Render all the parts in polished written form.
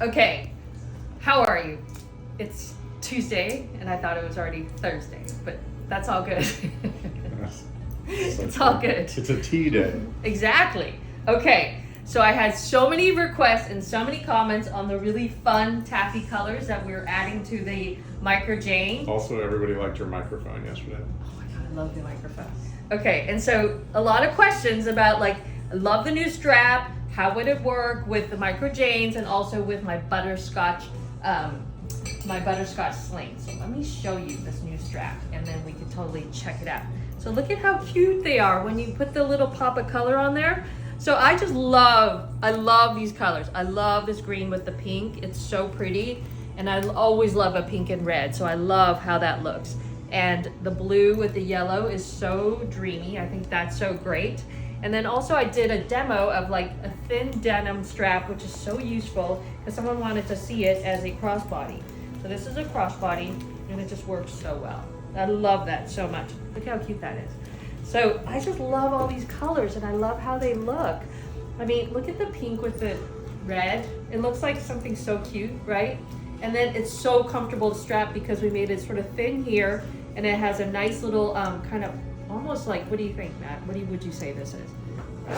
Okay, how are you? It's Tuesday, and I thought it was already Thursday, but that's all good. It's all good. It's a tea day. Exactly. Okay, so I had so many requests and so many comments on the really fun taffy colors that we're adding to the Micro Jane. Also, everybody liked your microphone yesterday. Oh my god, I love the microphone. Okay, and so a lot of questions about like, I love the new strap. How would it work with the Micro Janes and also with my butterscotch sling? So let me show you this new strap, and then we can totally check it out. So look at how cute they are when you put the little pop of color on there. So I love these colors. I love this green with the pink. It's so pretty, and I always love a pink and red. So I love how that looks. And the blue with the yellow is so dreamy. I think that's so great. And then also I did a demo of like a thin denim strap, which is so useful because someone wanted to see it as a crossbody. So this is a crossbody, and it just works so well. I love that so much. Look how cute that is. So I just love all these colors, and I love how they look. I mean, look at the pink with the red. It looks like something so cute, right? And then it's so comfortable to strap because we made it sort of thin here, and it has a nice little kind of almost like, what do you think, Matt? Would you say this is?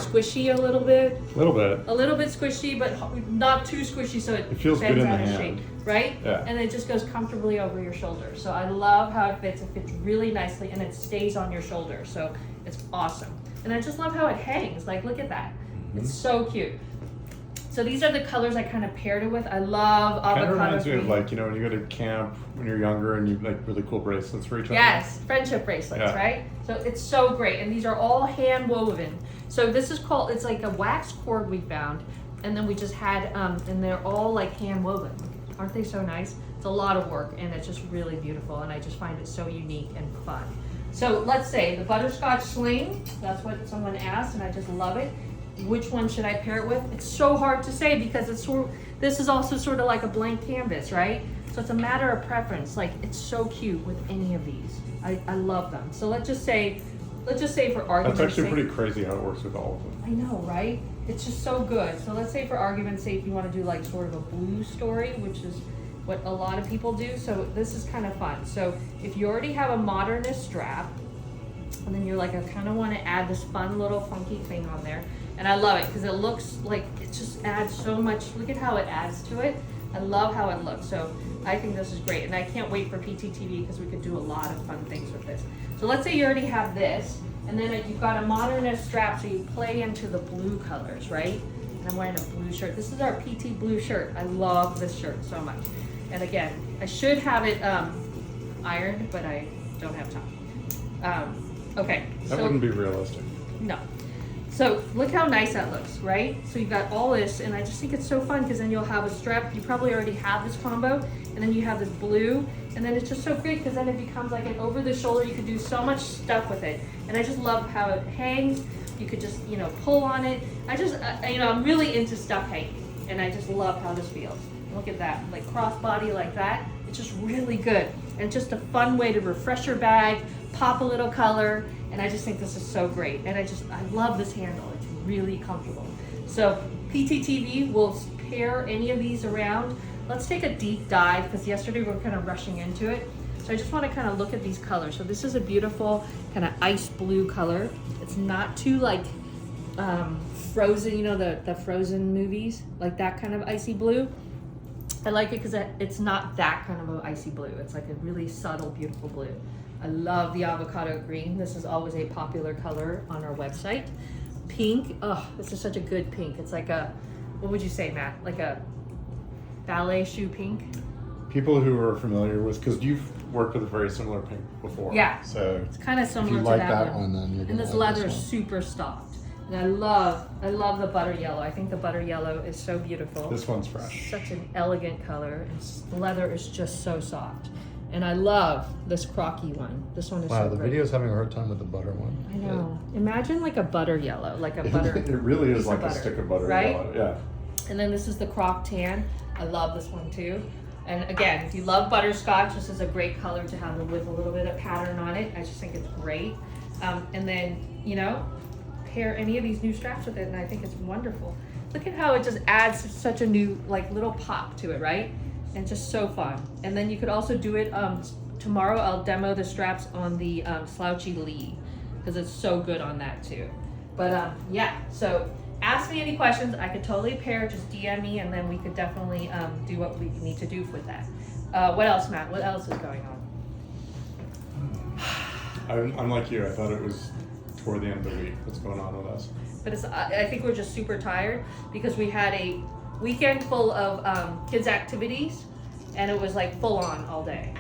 Squishy a little bit? A little bit. A little bit squishy, but not too squishy so it feels good bends in the out of hand. shape, right? Yeah. And it just goes comfortably over your shoulder. So I love how it fits. It fits really nicely, and it stays on your shoulder. So it's awesome. And I just love how it hangs. Like, look at that. It's so cute. So these are the colors I kind of paired it with. I love avocado Kind of reminds me green. of like, you know, when you go to camp when you're younger and you like really cool bracelets for each other. Yes, friendship bracelets, Yeah. right? So it's so great. And these are all hand woven. So this is called, it's like a wax cord we found. And then we just had, and they're all like hand woven. Aren't they so nice? It's a lot of work, and it's just really beautiful. And I just find it so unique and fun. So let's say the butterscotch sling, that's what someone asked, and I just love it. Which one should I pair it with? It's so hard to say because this is also sort of like a blank canvas, right? So it's a matter of preference. Like, it's so cute with any of these. I love them. So let's just say for argument's That's actually sake, pretty crazy how it works with all of them. I know, right? It's just so good. So let's say for argument's sake, you want to do like sort of a blue story, which is what a lot of people do. So this is kind of fun. So if you already have a modernist strap, and then you're like, I kind of want to add this fun little funky thing on there. And I love it because it looks like it just adds so much. Look at how it adds to it. I love how it looks. So I think this is great. And I can't wait for PTTV because we could do a lot of fun things with this. So let's say you already have this, and then you've got a modernist strap, so you play into the blue colors, right? And I'm wearing a blue shirt. This is our PT blue shirt. I love this shirt so much. And again, I should have it ironed, but I don't have time. Okay. That wouldn't be realistic. No. So look how nice that looks, right? So you've got all this, and I just think it's so fun because then you'll have a strap. You probably already have this combo, and then you have this blue, and then it's just so great because then it becomes like an over the shoulder. You could do so much stuff with it, and I just love how it hangs. You could just, you know, pull on it. I'm really into stuff hanging, and I just love how this feels. Look at that, like crossbody like that. It's just really good, and just a fun way to refresh your bag, pop a little color. And I just think this is so great. And I love this handle. It's really comfortable. So PTTV will pair any of these around. Let's take a deep dive because yesterday we were kind of rushing into it. So I just want to kind of look at these colors. So this is a beautiful kind of ice blue color. It's not too like Frozen, you know, the Frozen movies, like that kind of icy blue. I like it because it's not that kind of an icy blue. It's like a really subtle, beautiful blue. I love the avocado green. This is always a popular color on our website. Pink, oh, this is such a good pink. It's like a, what would you say, Matt? Like a ballet shoe pink? People who are familiar with, because you've worked with a very similar pink before. Yeah. So It's kind of if similar you to like that one, then you're And gonna this like leather this is one. super soft. And I love the butter yellow. I think the butter yellow is so beautiful. This one's fresh. Such an elegant color. And the leather is just so soft. And I love this crocky one. This one is Wow, so the great. video's having a hard time with the butter one. I know. Imagine like a butter yellow, like a butter. It really is piece of like a butter, stick of butter. right? Yellow. Yeah. And then this is the croc tan. I love this one too. And again, if you love butterscotch, this is a great color to have with a little bit of pattern on it. I just think it's great. And then, you know, pair any of these new straps with it, and I think it's wonderful. look at how it just adds such a new like little pop to it, right? And just so fun. And then you could also do it, tomorrow I'll demo the straps on the Slouchy Lee, because it's so good on that too. But yeah, so ask me any questions. I could totally pair, just DM me, and then we could definitely do what we need to do with that. What else, Matt? What else is going on? I'm like you. I thought it was toward the end of the week. What's going on with us? But it's, I think we're just super tired because we had a weekend full of kids' activities, and it was like full on all day.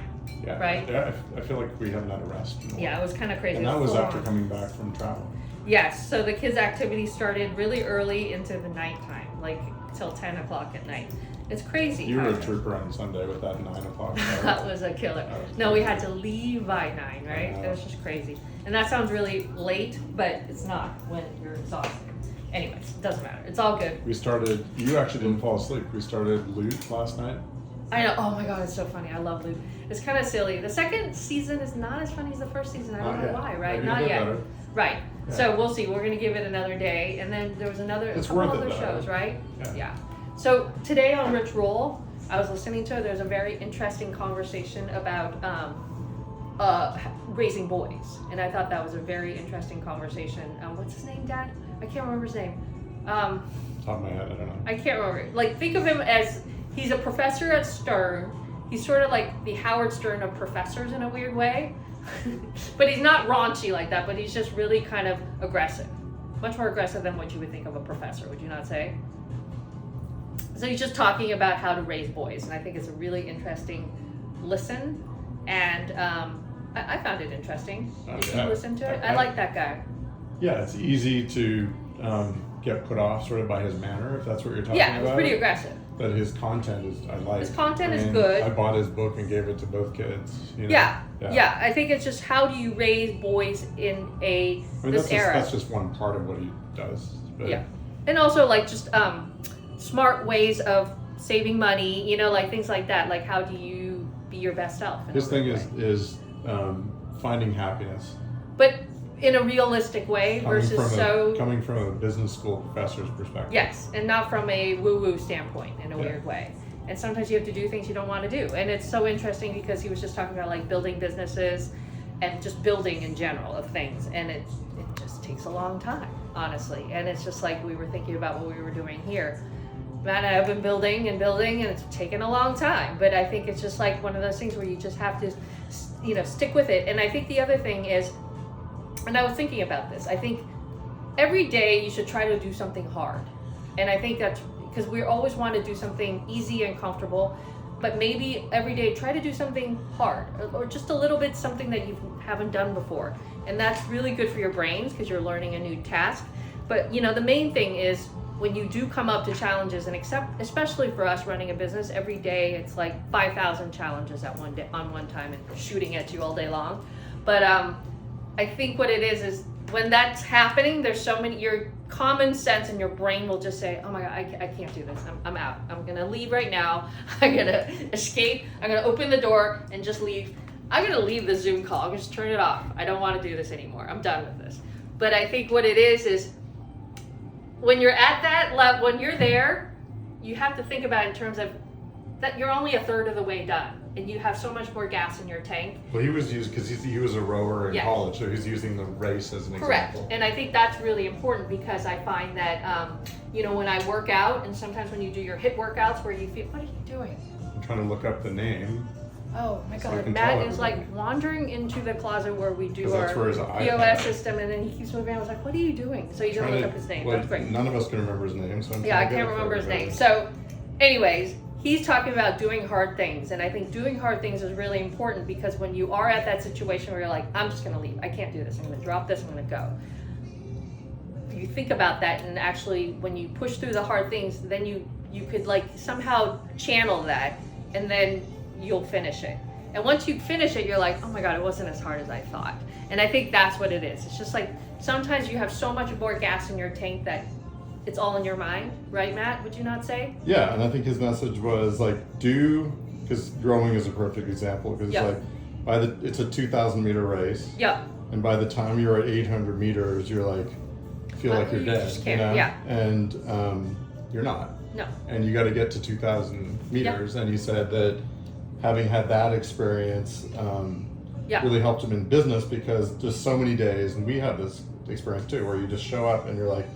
Yeah. Right? Yeah, I feel like we haven't had a rest. In a while. Yeah, it was kind of crazy. And that was full after on. coming back from travel. Yes, so the kids' activities started really early into the nighttime, like till 10 o'clock at night. It's crazy. You were a how- trooper on Sunday with that 9 o'clock. That was a killer. That was No, we crazy. had to leave by 9, right? It was just crazy. And that sounds really late, but it's not when you're exhausted. Anyways, it doesn't matter. It's all good. We started, you actually didn't fall asleep. We started Loot last night. I know. Oh my god, it's so funny. I love Luke. It's kind of silly. The second season is not as funny as the first season. I don't Not know yet. why, right? Maybe a Not bit yet. better. Right. Yeah. So we'll see. We're gonna give it another day, and then there was a It's couple worth it, other though. shows, right? Yeah. So today on Rich Roll, I was listening to. There's a very interesting conversation about raising boys, and I thought that was a very interesting conversation. What's his name, Dad? I can't remember his name. Top of my head, I don't know. I can't remember. Like, think of him as he's a professor at Stern. He's sort of like the Howard Stern of professors in a weird way. But he's not raunchy like that, but he's just really kind of aggressive. Much more aggressive than what you would think of a professor, would you not say? So he's just talking about how to raise boys, and I think it's a really interesting listen. And I found it interesting. Did you Yeah. listen to it? I I- like that guy. Yeah, it's easy to get put off sort of by his manner, if that's what you're talking Yeah, about. it was pretty aggressive. But his content is, I like. His content is mean, good. I bought his book and gave it to both kids. You know? Yeah. I think it's just how do you raise boys in I mean, this era? that's just one part of what he does. But Yeah. And also like just smart ways of saving money, you know, like things like that. Like how do you be your best self? in his a thing weird is way. finding happiness. But in a realistic way versus Coming from a business school professor's perspective. yes, and not from a woo-woo standpoint in a Yeah. weird way. And sometimes you have to do things you don't want to do. And it's so interesting because he was just talking about like building businesses and just building in general of things. And it just takes a long time, honestly. And it's just like we were thinking about what we were doing here. Matt and I have been building, and it's taken a long time. But I think it's just like one of those things where you just have to, you know, stick with it. And I think the other thing is, and I was thinking about this, I think every day you should try to do something hard. And I think that's because we always want to do something easy and comfortable, but maybe every day try to do something hard or just a little bit something that you haven't done before. And that's really good for your brains because you're learning a new task. But you know, the main thing is when you do come up to challenges, and especially for us running a business, every day it's like 5,000 challenges at one day on one time and shooting at you all day long. But I think what it is when that's happening, there's so many, your common sense and your brain will just say, oh my God, I can't do this. I'm out. I'm going to leave right now. I'm going to escape. I'm going to open the door and just leave. I'm going to leave the Zoom call. I'm going to just turn it off. I don't want to do this anymore. I'm done with this. But I think what it is when you're at that level, when you're there, you have to think about it in terms of that you're only a third of the way done. And you have so much more gas in your tank. Well, he was used because he was a rower in Yeah. college, so he's using the race as an Correct. example. And I think that's really important because I find that, you know, when I work out and sometimes when you do your HIIT workouts where you feel, what are you doing? I'm trying to look up the name. Oh my So I God. can Matt tell is everybody. like wandering into the closet where we do 'Cause our that's where his iPad POS is. system and then he keeps moving. I was like, what are you doing? So he's going to look up his name. Well, That's great. none of us can remember his name, so I'm Yeah, I trying to get can't it for remember his name. everybody. So, anyways, he's talking about doing hard things. And I think doing hard things is really important because when you are at that situation where you're like, I'm just going to leave. I can't do this. I'm going to drop this. I'm going to go. You think about that and actually when you push through the hard things, then you could like somehow channel that and then you'll finish it. And once you finish it, you're like, oh my God, it wasn't as hard as I thought. And I think that's what it is. It's just like sometimes you have so much more gas in your tank that it's all in your mind, right, Matt? Would you not say? Yeah, and I think his message was like, because rowing is a perfect example, because Yeah. it's like, it's a 2,000 meter race, Yeah. and by the time you're at 800 meters, you're like, feel like you're You dead, just you can't, know? yeah. And you're not. No. And you got to get to 2,000 meters. And you said that having had that experience Yeah. really helped him in business because just so many days, and we have this experience too, where you just show up and you're like,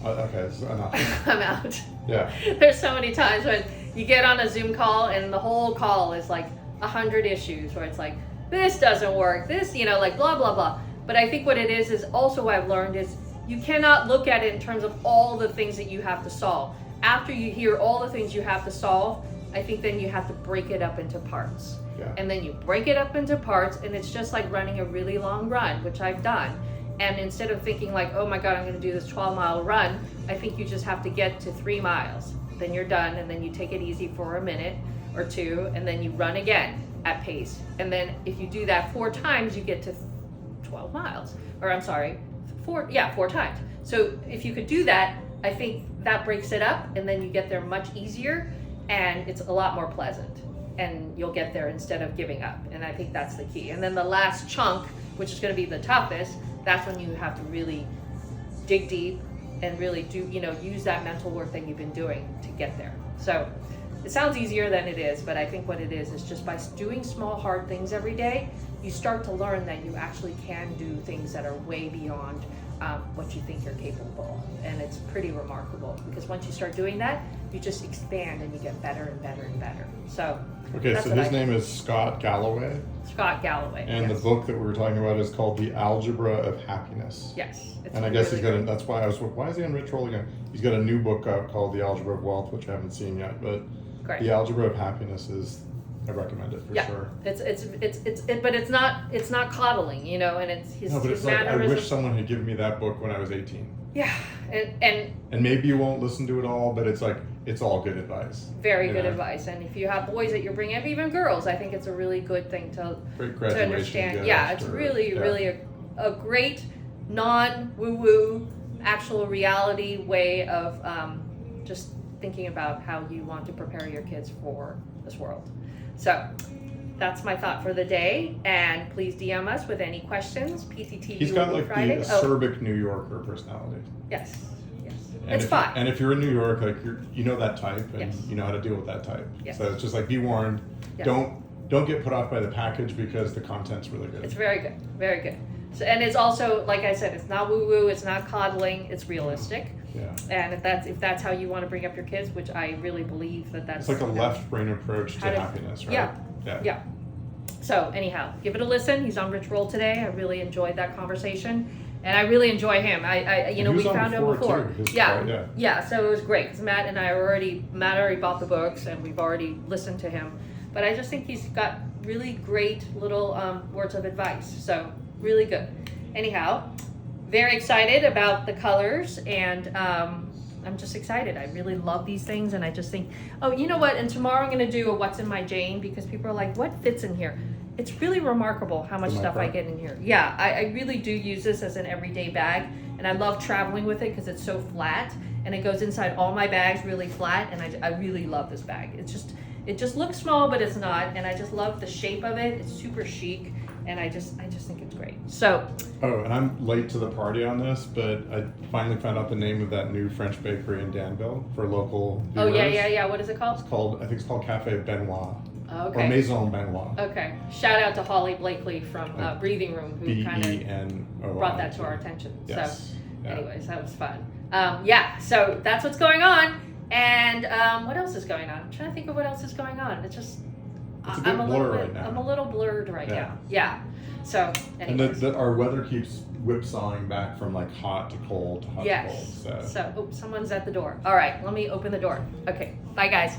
okay, this is enough. I'm out. Yeah. There's so many times when you get on a Zoom call and the whole call is like 100 issues where it's like, this doesn't work, this, like blah, blah, blah. But I think what it is also what I've learned is you cannot look at it in terms of all the things that you have to solve. After you hear all the things you have to solve, I think then you have to break it up into parts. Yeah. And then you break it up into parts, and it's just like running a really long run, which I've done. And instead of thinking like, oh my God, I'm gonna do this 12-mile run, I think you just have to get to 3 miles. Then you're done, and then you take it easy for a minute or two, and then you run again at pace. And then if you do that 4 times, you get to 12 miles. Or I'm sorry, 4 times. So if you could do that, I think that breaks it up, and then you get there much easier, and it's a lot more pleasant. And you'll get there instead of giving up. And I think that's the key. And then the last chunk, which is gonna be the toughest, that's when you have to really dig deep and really do, use that mental work that you've been doing to get there. So it sounds easier than it is, but I think what it is just by doing small, hard things every day, you start to learn that you actually can do things that are way beyond what you think you're capable of. And it's pretty remarkable because once you start doing that, you just expand and you get better and better and better. So Okay, that's so what his I name is Scott Galloway. Scott Galloway. And yes. the book that we were talking about is called The Algebra of Happiness. Yes. It's And I guess really he's got good. that's why I was, why is he on Rich Roll again? He's got a new book out called The Algebra of Wealth, which I haven't seen yet, but Great. The Algebra of Happiness I recommend it for Yeah. sure. But it's not coddling, and it's his, No, but his it's like, I mannerisms. wish someone had given me that book when I was 18. Yeah, and And maybe you won't listen to it all, but it's like, it's all good advice. very you good know? advice. And if you have boys that you're bringing up, even girls, I think it's a really good thing to Great graduation understand. gift Yeah, it's or- really, yeah. really a great non-woo-woo, actual reality way of just thinking about how you want to prepare your kids for this world. So that's my thought for the day. And please DM us with any questions. PCTV He's got will be like the Friday. acerbic New Yorker personality. Yes. And It's if, fun. And if you're in New York, like you know that type, and Yes. you know how to deal with that type. Yes. So it's just like, be warned. Yes. Don't get put off by the package because the content's really good. It's very good, very good. So, and it's also, like I said, it's not woo-woo, it's not coddling, it's realistic. Yeah. And if that's how you want to bring up your kids, which I really believe that's It's like a left brain approach to How to- happiness, right? yeah. Yeah. Yeah. So anyhow, give it a listen. He's on Rich Roll today. I really enjoyed that conversation, and I really enjoy him. He was we on found him before, before. too. His- Yeah. yeah. So it was great. 'Cause Matt already bought the books, and we've already listened to him. But I just think he's got really great little words of advice. So really good. Anyhow, very excited about the colors, and I'm just excited. I really love these things, and I just think, oh, you know what? And tomorrow I'm going to do a What's in My Jane, because people are like, what fits in here? It's really remarkable how much The stuff I micro? get in here. Yeah, I really do use this as an everyday bag, and I love traveling with it because it's so flat, and it goes inside all my bags really flat, and I really love this bag. It just looks small, but it's not, and I just love the shape of it. It's super chic, and I just think it's great. So, Oh, and I'm late to the party on this, but I finally found out the name of that new French bakery in Danville for local viewers. yeah. What is it called? I think it's called Cafe Benoit. Okay. Or Maison Benoit. Okay. Shout out to Holly Blakely from Breathing Room, who kind of BENOI. brought that to our attention. Yes. So, Yeah. anyways, that was fun. So that's what's going on. And what else is going on? I'm trying to think of what else is going on. It's just, It's a bit blur right now. I'm a little blurred right Yeah. now. Yeah. So, And anyways. our weather keeps whipsawing back from like hot to cold to hot to cold. Yes. So, someone's at the door. All right, let me open the door. Okay. Bye, guys.